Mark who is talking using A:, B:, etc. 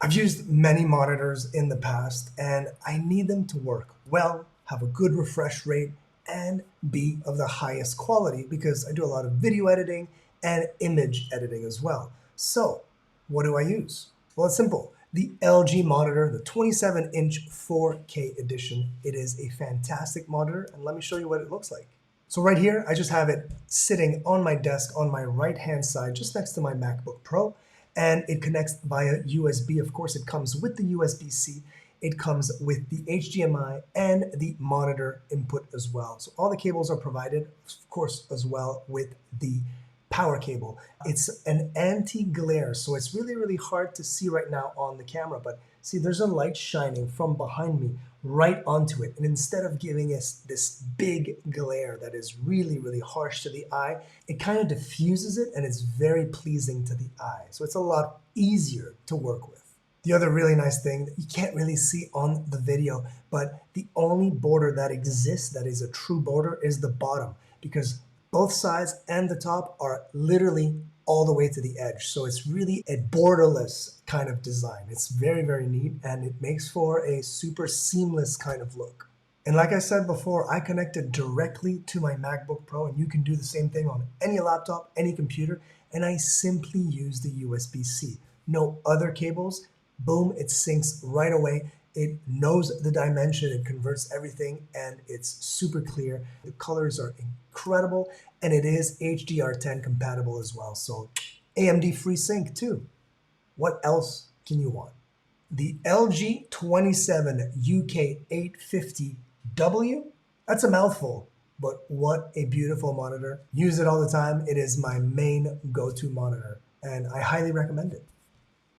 A: I've used many monitors in the past and I need them to work well, have a good refresh rate, and be of the highest quality because I do a lot of video editing and image editing as well. So what do I use? Well, it's simple. The LG monitor, the 27-inch 4K edition. It is a fantastic monitor, and let me show you what it looks like. So right here, I just have it sitting on my desk on my right-hand side, just next to my MacBook Pro, and it connects via USB. Of course, it comes with the USB-C. It comes with the HDMI and the monitor input as well. So all the cables are provided, of course, as well with the power cable. It's an anti-glare, so it's really, really hard to see right now on the camera, but see, there's a light shining from behind me right onto it. And instead of giving us this big glare that is really, really harsh to the eye, it kind of diffuses it and it's very pleasing to the eye. So it's a lot easier to work with. The other really nice thing that you can't really see on the video, but the only border that exists that is a true border is the bottom, because both sides and the top are literally all the way to the edge. So it's really a borderless kind of design. It's very, very neat, and it makes for a super seamless kind of look. And like I said before, I connected directly to my MacBook Pro, and you can do the same thing on any laptop, any computer, and I simply use the USB-C. No other cables. Boom, it syncs right away. It knows the dimension, it converts everything, and it's super clear. The colors are incredible, and it is HDR10 compatible as well. So AMD FreeSync too. What else can you want? The LG 27 UK850W, that's a mouthful, but what a beautiful monitor. Use it all the time. It is my main go-to monitor, and I highly recommend it.